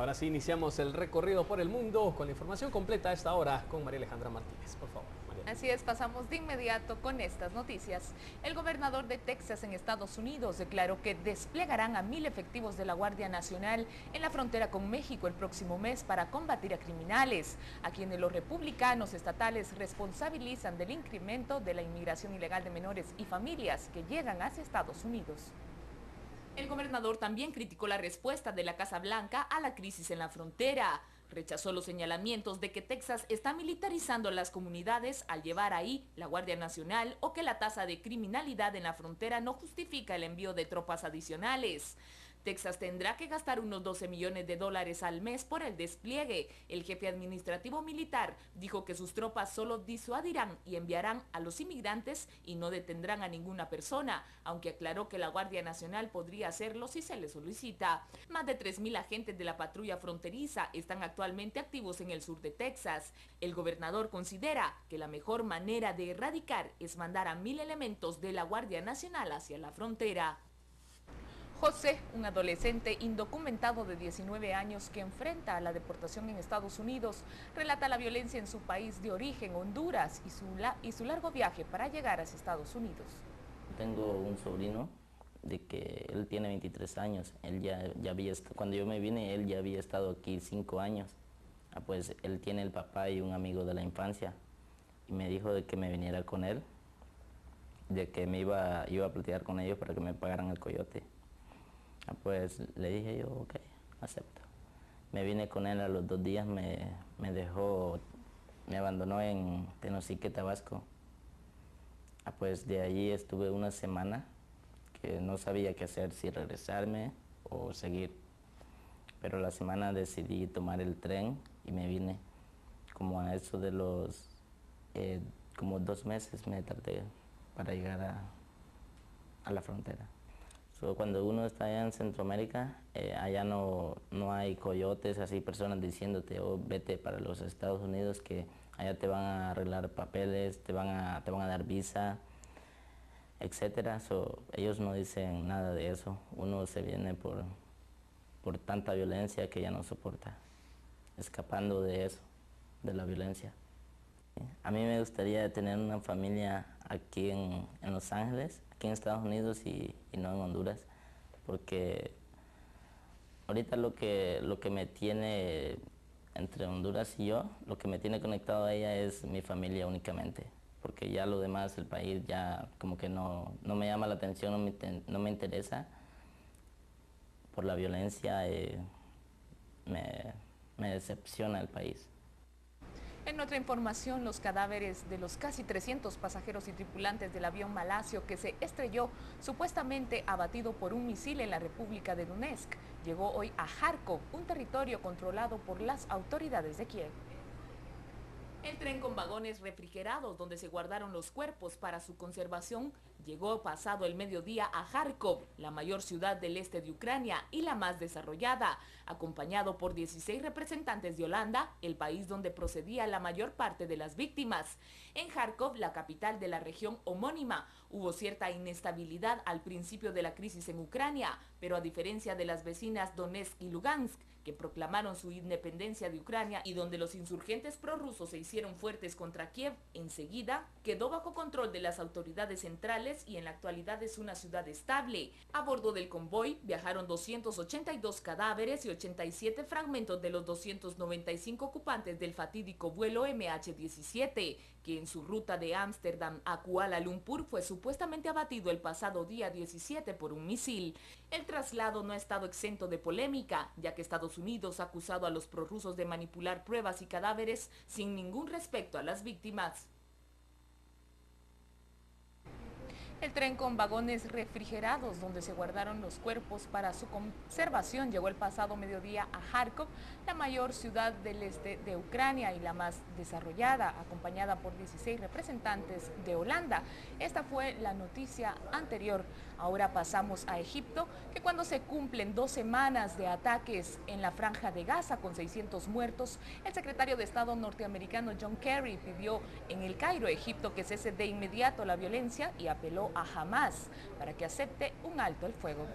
Ahora sí iniciamos el recorrido por el mundo con la información completa a esta hora con María Alejandra Martínez. Por favor, María. Así es, pasamos de inmediato con estas noticias. El gobernador de Texas en Estados Unidos declaró que desplegarán a 1000 efectivos de la Guardia Nacional en la frontera con México el próximo mes para combatir a criminales, a quienes los republicanos estatales responsabilizan del incremento de la inmigración ilegal de menores y familias que llegan hacia Estados Unidos. El gobernador también criticó la respuesta de la Casa Blanca a la crisis en la frontera. Rechazó los señalamientos de que Texas está militarizando las comunidades al llevar ahí la Guardia Nacional o que la tasa de criminalidad en la frontera no justifica el envío de tropas adicionales. Texas tendrá que gastar unos 12 millones de dólares al mes por el despliegue. El jefe administrativo militar dijo que sus tropas solo disuadirán y enviarán a los inmigrantes y no detendrán a ninguna persona, aunque aclaró que la Guardia Nacional podría hacerlo si se le solicita. Más de 3,000 agentes de la patrulla fronteriza están actualmente activos en el sur de Texas. El gobernador considera que la mejor manera de erradicar es mandar a 1000 elementos de la Guardia Nacional hacia la frontera. José, un adolescente indocumentado de 19 años que enfrenta a la deportación en Estados Unidos, relata la violencia en su país de origen, Honduras, y su largo viaje para llegar hacia Estados Unidos. Tengo un sobrino de que él tiene 23 años. Él ya había cuando yo me vine, él ya había estado aquí 5 años. Pues él tiene el papá y un amigo de la infancia. Y me dijo de que me viniera con él, de que iba a platicar con ellos para que me pagaran el coyote. Pues le dije yo, ok, acepto. Me vine con él, a los 2 días me dejó, me abandonó en Tenosique, Tabasco. Pues de allí estuve una semana que no sabía qué hacer, si regresarme o seguir. Pero la semana decidí tomar el tren y me vine. Como a eso de los, como 2 meses me tardé para llegar a la frontera. Cuando uno está allá en Centroamérica, allá no hay coyotes, así personas diciéndote, oh, vete para los Estados Unidos, que allá te van a arreglar papeles, te van a dar visa, etcétera. Ellos no dicen nada de eso. Uno se viene por tanta violencia que ya no soporta, escapando de eso, de la violencia. A mí me gustaría tener una familia aquí en Los Ángeles, aquí en Estados Unidos y no en Honduras, porque ahorita lo que me tiene entre Honduras y yo, lo que me tiene conectado a ella es mi familia únicamente, porque ya lo demás, el país ya como que no me llama la atención, no me interesa por la violencia, me decepciona el país. En otra información, los cadáveres de los casi 300 pasajeros y tripulantes del avión malasio que se estrelló, supuestamente abatido por un misil en la República de Donetsk, llegó hoy a Kharkov, un territorio controlado por las autoridades de Kiev. El tren con vagones refrigerados donde se guardaron los cuerpos para su conservación llegó pasado el mediodía a Kharkov, la mayor ciudad del este de Ucrania y la más desarrollada, acompañado por 16 representantes de Holanda, el país donde procedía la mayor parte de las víctimas. En Kharkov, la capital de la región homónima, hubo cierta inestabilidad al principio de la crisis en Ucrania, pero a diferencia de las vecinas Donetsk y Lugansk, que proclamaron su independencia de Ucrania y donde los insurgentes prorrusos se hicieron fuertes contra Kiev, enseguida quedó bajo control de las autoridades centrales y en la actualidad es una ciudad estable. A bordo del convoy viajaron 282 cadáveres y 87 fragmentos de los 295 ocupantes del fatídico vuelo MH17, que en su ruta de Ámsterdam a Kuala Lumpur fue supuestamente abatido el pasado día 17 por un misil. El traslado no ha estado exento de polémica, ya que Estados Unidos ha acusado a los prorrusos de manipular pruebas y cadáveres sin ningún respeto a las víctimas. El tren con vagones refrigerados donde se guardaron los cuerpos para su conservación llegó el pasado mediodía a Kharkov, la mayor ciudad del este de Ucrania y la más desarrollada, acompañada por 16 representantes de Holanda. Esta fue la noticia anterior. Ahora pasamos a Egipto, que cuando se cumplen 2 semanas de ataques en la franja de Gaza con 600 muertos, el secretario de Estado norteamericano John Kerry pidió en El Cairo, Egipto, que cese de inmediato la violencia y apeló a Hamás para que acepte un alto el fuego.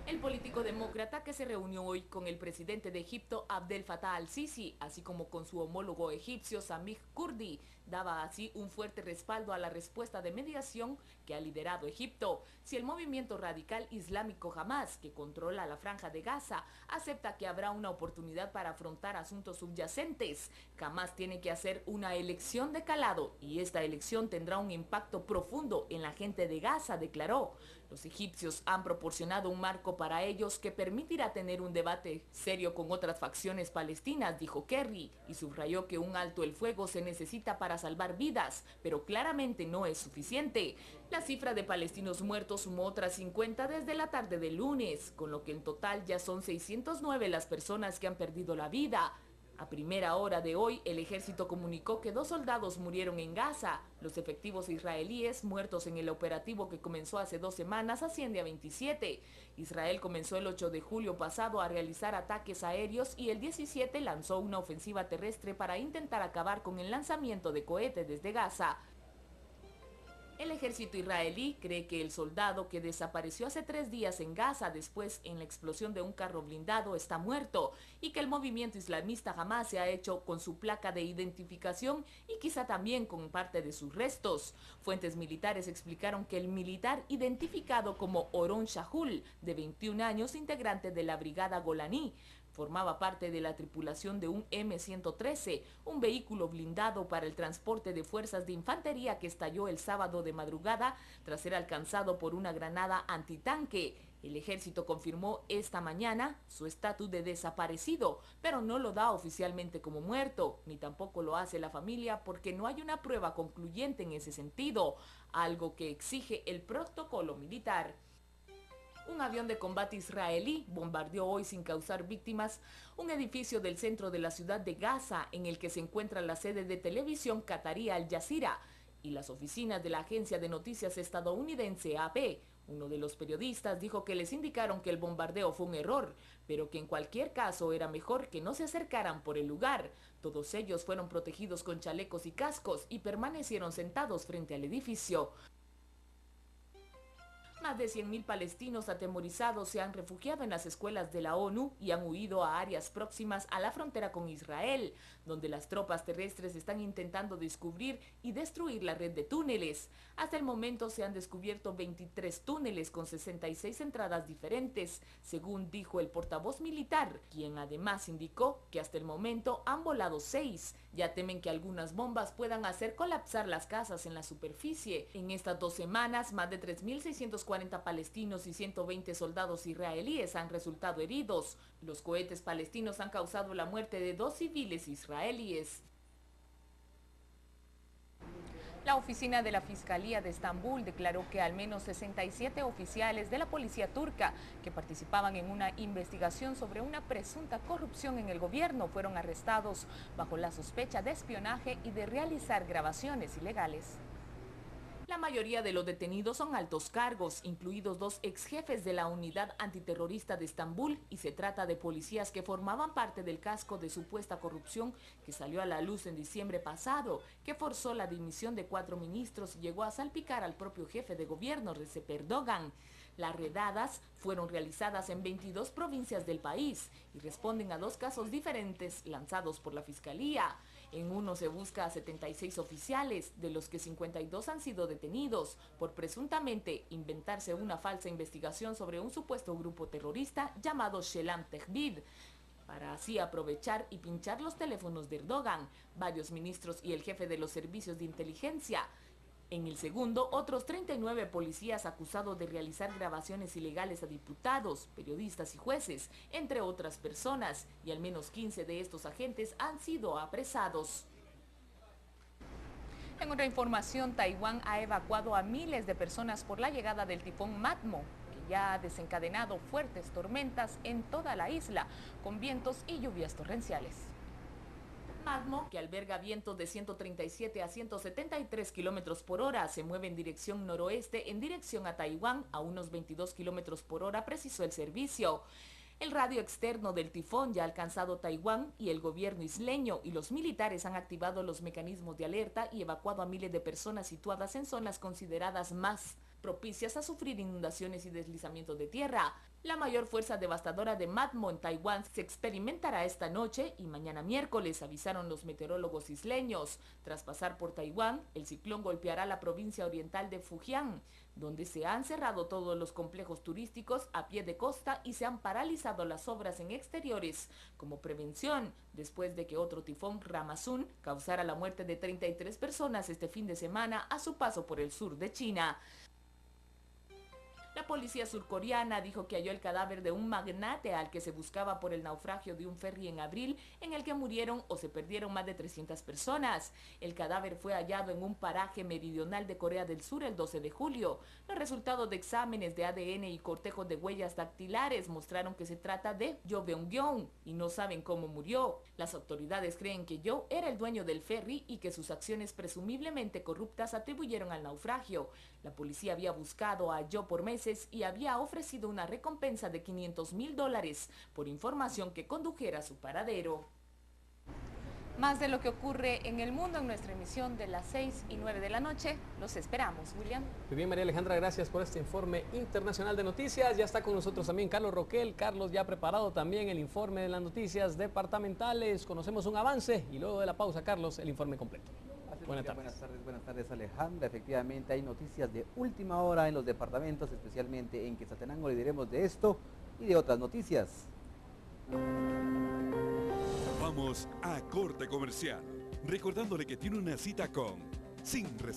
El político demócrata, que se reunió hoy con el presidente de Egipto, Abdel Fattah al-Sisi, así como con su homólogo egipcio, Samih Kurdi, daba así un fuerte respaldo a la respuesta de mediación que ha liderado Egipto. Si el movimiento radical islámico Hamas, que controla la franja de Gaza, acepta que habrá una oportunidad para afrontar asuntos subyacentes, Hamas tiene que hacer una elección de calado y esta elección tendrá un impacto profundo en la gente de Gaza, declaró. Los egipcios han proporcionado un marco para ellos que permitirá tener un debate serio con otras facciones palestinas, dijo Kerry, y subrayó que un alto el fuego se necesita para salvar vidas, pero claramente no es suficiente. La cifra de palestinos muertos sumó otras 50 desde la tarde del lunes, con lo que en total ya son 609 las personas que han perdido la vida. A primera hora de hoy, el ejército comunicó que 2 soldados murieron en Gaza. Los efectivos israelíes muertos en el operativo que comenzó hace 2 semanas asciende a 27. Israel comenzó el 8 de julio pasado a realizar ataques aéreos y el 17 lanzó una ofensiva terrestre para intentar acabar con el lanzamiento de cohetes desde Gaza. El ejército israelí cree que el soldado que desapareció hace 3 días en Gaza después en la explosión de un carro blindado está muerto y que el movimiento islamista Hamas se ha hecho con su placa de identificación y quizá también con parte de sus restos. Fuentes militares explicaron que el militar identificado como Oron Shahul, de 21 años, integrante de la brigada Golani, formaba parte de la tripulación de un M-113, un vehículo blindado para el transporte de fuerzas de infantería que estalló el sábado de madrugada tras ser alcanzado por una granada antitanque. El ejército confirmó esta mañana su estatus de desaparecido, pero no lo da oficialmente como muerto, ni tampoco lo hace la familia porque no hay una prueba concluyente en ese sentido, algo que exige el protocolo militar. Un avión de combate israelí bombardeó hoy sin causar víctimas un edificio del centro de la ciudad de Gaza en el que se encuentra la sede de televisión catarí Al Jazeera y las oficinas de la agencia de noticias estadounidense AP. Uno de los periodistas dijo que les indicaron que el bombardeo fue un error, pero que en cualquier caso era mejor que no se acercaran por el lugar. Todos ellos fueron protegidos con chalecos y cascos y permanecieron sentados frente al edificio. Más de 100.000 palestinos atemorizados se han refugiado en las escuelas de la ONU y han huido a áreas próximas a la frontera con Israel, donde las tropas terrestres están intentando descubrir y destruir la red de túneles. Hasta el momento se han descubierto 23 túneles con 66 entradas diferentes, según dijo el portavoz militar, quien además indicó que hasta el momento han volado 6. Ya temen que algunas bombas puedan hacer colapsar las casas en la superficie. En estas 2 semanas, más de 3.640 palestinos y 120 soldados israelíes han resultado heridos. Los cohetes palestinos han causado la muerte de 2 civiles israelíes. La oficina de la Fiscalía de Estambul declaró que al menos 67 oficiales de la policía turca que participaban en una investigación sobre una presunta corrupción en el gobierno fueron arrestados bajo la sospecha de espionaje y de realizar grabaciones ilegales. La mayoría de los detenidos son altos cargos, incluidos 2 exjefes de la unidad antiterrorista de Estambul, y se trata de policías que formaban parte del casco de supuesta corrupción que salió a la luz en diciembre pasado, que forzó la dimisión de 4 ministros y llegó a salpicar al propio jefe de gobierno, Recep Erdogan. Las redadas fueron realizadas en 22 provincias del país y responden a 2 casos diferentes lanzados por la Fiscalía. En uno se busca a 76 oficiales, de los que 52 han sido detenidos por presuntamente inventarse una falsa investigación sobre un supuesto grupo terrorista llamado Shelam Tehbid, para así aprovechar y pinchar los teléfonos de Erdogan, varios ministros y el jefe de los servicios de inteligencia. En el segundo, otros 39 policías acusados de realizar grabaciones ilegales a diputados, periodistas y jueces, entre otras personas, y al menos 15 de estos agentes han sido apresados. En otra información, Taiwán ha evacuado a miles de personas por la llegada del tifón Matmo, que ya ha desencadenado fuertes tormentas en toda la isla, con vientos y lluvias torrenciales. Matmo, que alberga vientos de 137 a 173 kilómetros por hora, se mueve en dirección noroeste en dirección a Taiwán a unos 22 kilómetros por hora, precisó el servicio. El radio externo del tifón ya ha alcanzado Taiwán y el gobierno isleño y los militares han activado los mecanismos de alerta y evacuado a miles de personas situadas en zonas consideradas más propicias a sufrir inundaciones y deslizamientos de tierra. La mayor fuerza devastadora de Matmo en Taiwán se experimentará esta noche y mañana miércoles, avisaron los meteorólogos isleños. Tras pasar por Taiwán, el ciclón golpeará la provincia oriental de Fujian, donde se han cerrado todos los complejos turísticos a pie de costa y se han paralizado las obras en exteriores como prevención, después de que otro tifón, Ramazun, causara la muerte de 33 personas este fin de semana a su paso por el sur de China. La policía surcoreana dijo que halló el cadáver de un magnate al que se buscaba por el naufragio de un ferry en abril, en el que murieron o se perdieron más de 300 personas. El cadáver fue hallado en un paraje meridional de Corea del Sur el 12 de julio. Los resultados de exámenes de ADN y cortejos de huellas dactilares mostraron que se trata de Jo Beung-yeon y no saben cómo murió. Las autoridades creen que Jo era el dueño del ferry y que sus acciones presumiblemente corruptas atribuyeron al naufragio. La policía había buscado a Jo por meses y había ofrecido una recompensa de $500,000 por información que condujera a su paradero. Más de lo que ocurre en el mundo en nuestra emisión de las 6 y 9 de la noche. Los esperamos, William. Muy bien, María Alejandra, gracias por este informe internacional de noticias. Ya está con nosotros también Carlos Roquel. Carlos ya ha preparado también el informe de las noticias departamentales. Conocemos un avance y luego de la pausa, Carlos, el informe completo. Buenas tardes Alejandra. Efectivamente hay noticias de última hora en los departamentos, especialmente en Quetzaltenango. Le diremos de esto y de otras noticias. Vamos a corte comercial, recordándole que tiene una cita con Sin Reserva.